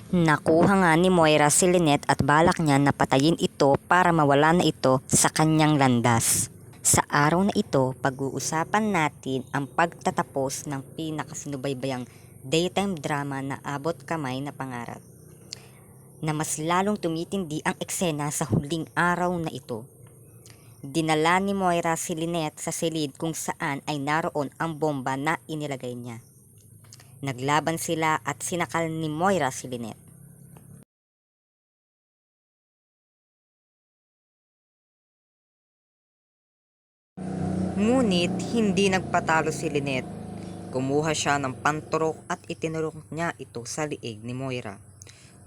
Nakuha nga ni Moira si Lynette at balak niya na patayin ito para mawala na ito sa kanyang landas. Sa araw na ito, pag-uusapan natin ang pagtatapos ng pinakasinubaybayang daytime drama na Abot Kamay na Pangarap, na mas lalong tumitindi ang eksena sa huling araw na ito. Dinala ni Moira si Lynette sa silid kung saan ay naroon ang bomba na inilagay niya. Naglaban sila at sinakal ni Moira si Lynette. Ngunit hindi nagpatalo si Lynette. Kumuha siya ng panturok at itinurok niya ito sa liig ni Moira.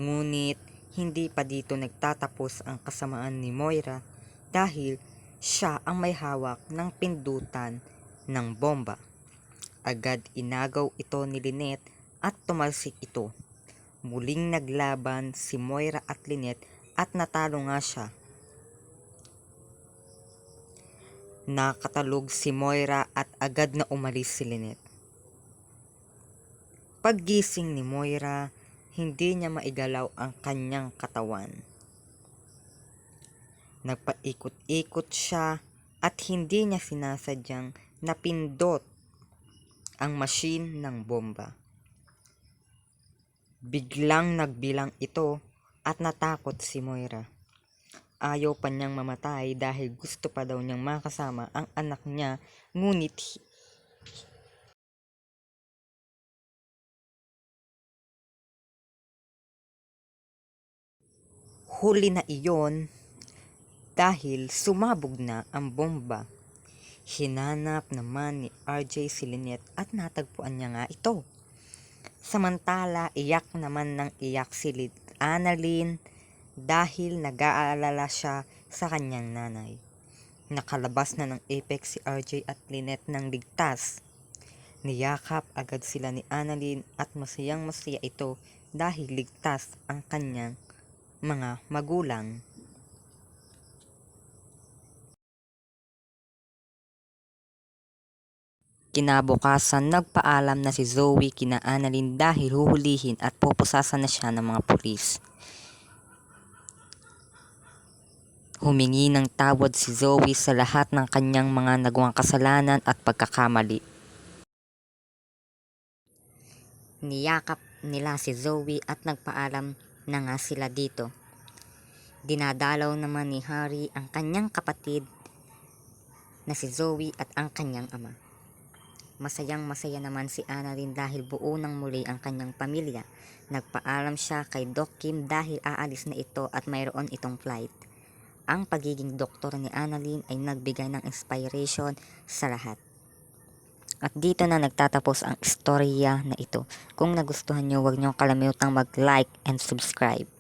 Ngunit hindi pa dito nagtatapos ang kasamaan ni Moira dahil siya ang may hawak ng pindutan ng bomba. Agad inagaw ito ni Lynette at tumalsik ito. Muling naglaban si Moira at Lynette at natalo nga siya. Nakatalog si Moira at agad na umalis si Lynette. Paggising ni Moira, hindi niya maigalaw ang kanyang katawan. Nagpaikot-ikot siya at hindi niya sinasadyang napindot ang machine ng bomba. Biglang nagbilang ito at natakot si Moira. Ayaw pa niyang mamatay dahil gusto pa daw niyang makasama ang anak niya, ngunit huli na iyon dahil sumabog na ang bomba. Hinanap naman ni RJ si Lynette at natagpuan niya nga ito. Samantala, iyak naman ng iyak si Annalyn dahil nag-aalala siya sa kanyang nanay. Nakalabas na ng Apex si RJ at Lynette ng ligtas. Niyakap agad sila ni Annalyn at masayang masaya ito dahil ligtas ang kanyang mga magulang. Kinabukasan, nagpaalam na si Zoe kina Annalyn dahil huhulihin at pupusasan na siya ng mga pulis. Humingi ng tawad si Zoe sa lahat ng kanyang mga nagawang kasalanan at pagkakamali. Niyakap nila si Zoe at nagpaalam na nga sila dito. Dinadalaw naman ni Harry ang kanyang kapatid na si Zoe at ang kanyang ama. Masayang masaya naman si Annalyn dahil buo ng muli ang kanyang pamilya. Nagpaalam siya kay Doc Kim dahil aalis na ito at mayroon itong flight. Ang pagiging doktor ni Annalyn ay nagbigay ng inspiration sa lahat. At dito na nagtatapos ang istorya na ito. Kung nagustuhan nyo, huwag nyo kalimutang mag-like and subscribe.